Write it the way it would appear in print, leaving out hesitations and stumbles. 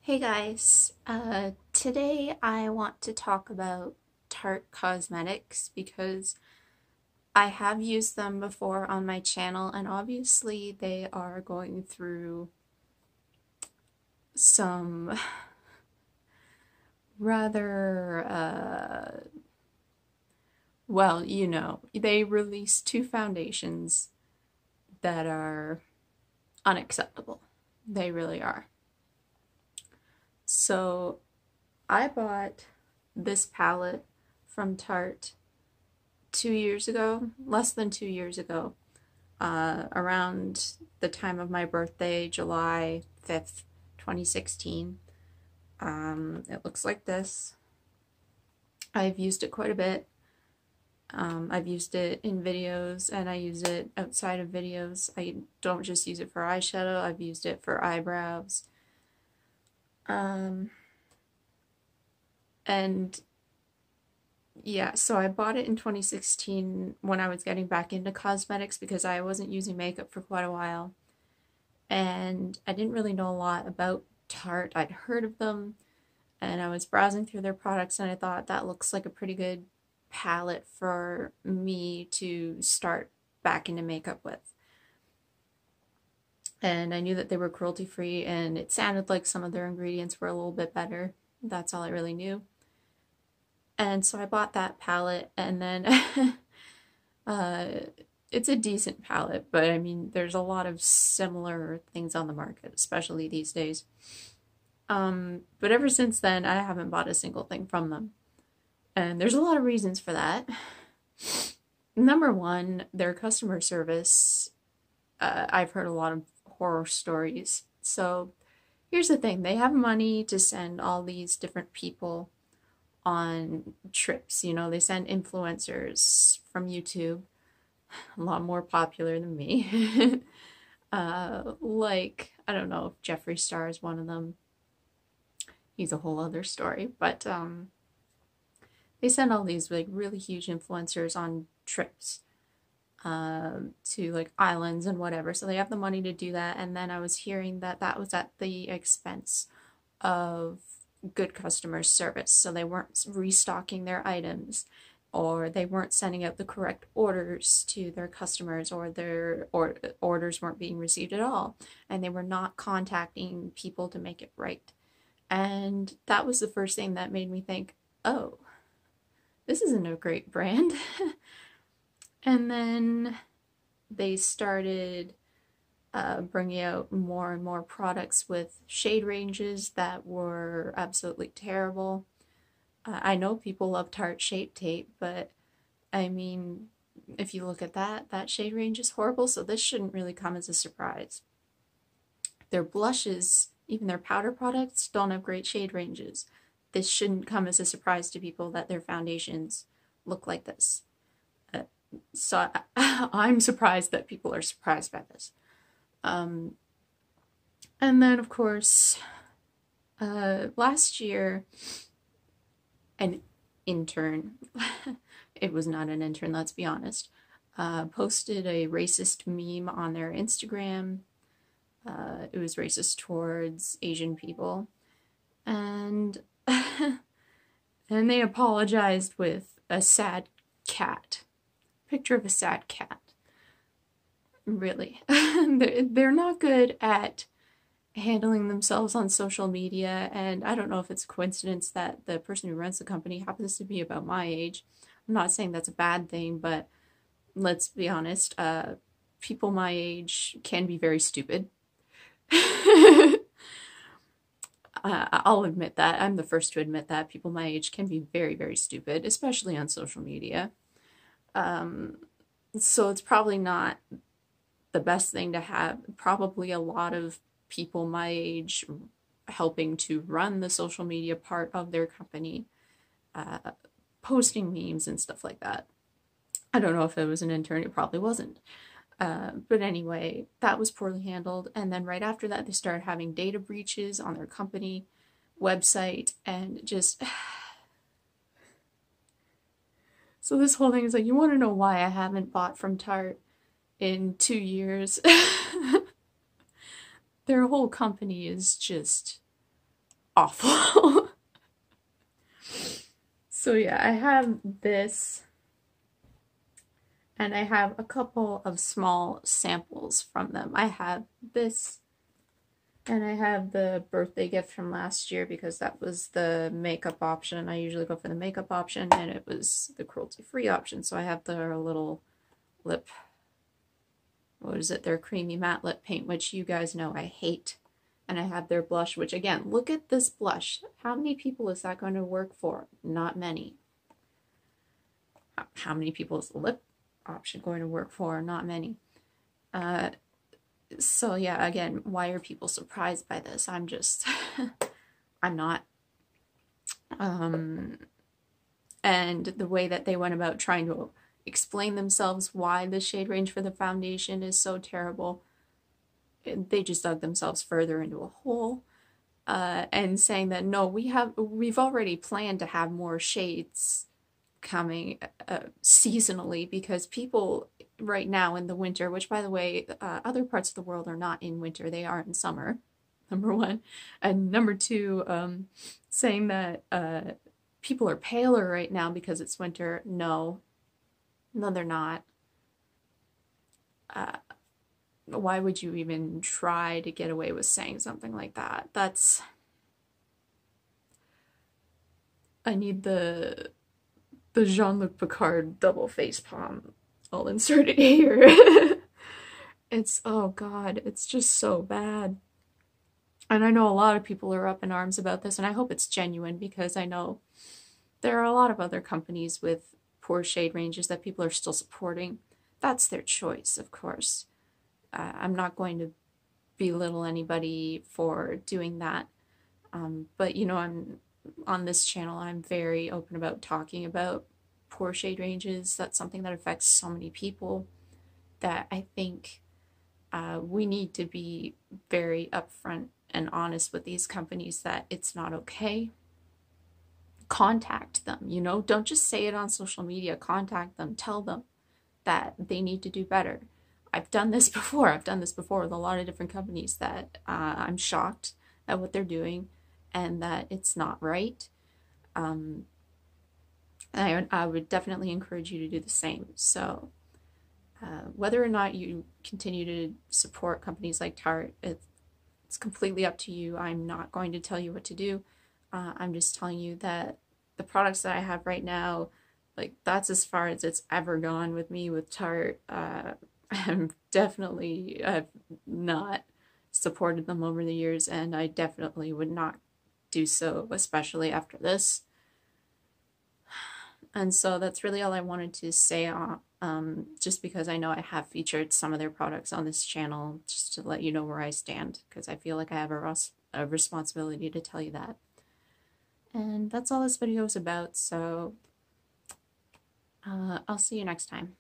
Hey guys, today I want to talk about Tarte Cosmetics because I have used them before on my channel, and obviously they are going through some rather, well, they released two foundations that are unacceptable. They really are. So I bought this palette from Tarte 2 years ago, less than 2 years ago, around the time of my birthday, July 5th, 2016. It looks like this. I've used it quite a bit. I've used it in videos and I use it outside of videos. I don't just use it for eyeshadow, I've used it for eyebrows. And yeah, so I bought it in 2016 when I was getting back into cosmetics because I wasn't using makeup for quite a while. And I didn't really know a lot about Tarte. I'd heard of them and I was browsing through their products and I thought that looks like a pretty good palette for me to start back into makeup with. And I knew that they were cruelty free and it sounded like some of their ingredients were a little bit better. That's all I really knew. And so I bought that palette, and then it's a decent palette, but I mean, there's a lot of similar things on the market, especially these days. But ever since then, I haven't bought a single thing from them. And there's a lot of reasons for that. Number one, their customer service. I've heard a lot of horror stories. So here's the thing, they have money to send all these different people on trips. They send influencers from YouTube, a lot more popular than me. Like, I don't know if Jeffree Star is one of them. He's a whole other story, but they send all these like really huge influencers on trips to like islands and whatever. So they have the money to do that. And then I was hearing that that was at the expense of good customer service. So they weren't restocking their items, or they weren't sending out the correct orders to their customers, or their orders weren't being received at all, and they were not contacting people to make it right. And that was the first thing that made me think, oh, this isn't a great brand. And then they started bringing out more and more products with shade ranges that were absolutely terrible. I know people love Tarte Shape Tape, but I mean, if you look at that shade range is horrible, so this shouldn't really come as a surprise. Their blushes, even their powder products, don't have great shade ranges. This shouldn't come as a surprise to people that their foundations look like this. So I'm surprised that people are surprised by this. And then, of course, last year, an intern, it was not an intern, let's be honest, posted a racist meme on their Instagram. It was racist towards Asian people. And, and they apologized with a sad cat. Picture of a sad cat. Really. They're not good at handling themselves on social media, and I don't know if it's a coincidence that the person who runs the company happens to be about my age. I'm not saying that's a bad thing, but let's be honest, people my age can be very stupid. I'll admit that. I'm the first to admit that. People my age can be very, very stupid, especially on social media. So it's probably not the best thing to have. Probably a lot of people my age helping to run the social media part of their company, posting memes and stuff like that. I don't know if it was an intern, it probably wasn't. But anyway, that was poorly handled. And then right after that, they started having data breaches on their company website, and just... So this whole thing is like, you want to know why I haven't bought from Tarte in 2 years? Their whole company is just awful. So yeah, I have this, and I have a couple of small samples from them. I have this, and I have the birthday gift from last year because that was the makeup option. I usually go for the makeup option, and it was the cruelty-free option. So I have their little lip, what is it, their creamy matte lip paint, which you guys know I hate. And I have their blush, which again, look at this blush. How many people is that going to work for? Not many. How many people is the lip option going to work for? Not many. So yeah, again, why are people surprised by this? I'm just, I'm not. And the way that they went about trying to explain themselves why the shade range for the foundation is so terrible, they just dug themselves further into a hole, and saying that no, we've already planned to have more shades coming seasonally, because people right now in the winter, which by the way, other parts of the world are not in winter, they are in summer, number one, and number two, saying that people are paler right now because it's winter. No, they're not. Why would you even try to get away with saying something like that? That's, I need the Jean-Luc Picard double face palm all inserted here. It's, oh god, it's just so bad. And I know a lot of people are up in arms about this, and I hope it's genuine, because I know there are a lot of other companies with poor shade ranges that people are still supporting. That's their choice, of course. I'm not going to belittle anybody for doing that. But, you know, on this channel, I'm very open about talking about poor shade ranges. That's something that affects so many people that I think we need to be very upfront and honest with these companies that it's not okay. Contact them, you know, don't just say it on social media. Contact them, tell them that they need to do better. I've done this before. I've done this before with a lot of different companies that I'm shocked at what they're doing and that it's not right. I would definitely encourage you to do the same. So whether or not you continue to support companies like Tarte, it's completely up to you. I'm not going to tell you what to do. I'm just telling you that the products that I have right now, like, that's as far as it's ever gone with me with Tarte. I've not supported them over the years, and I definitely would not do so, especially after this. And so that's really all I wanted to say, just because I know I have featured some of their products on this channel, just to let you know where I stand, because I feel like I have a responsibility to tell you that. And that's all this video is about, so I'll see you next time.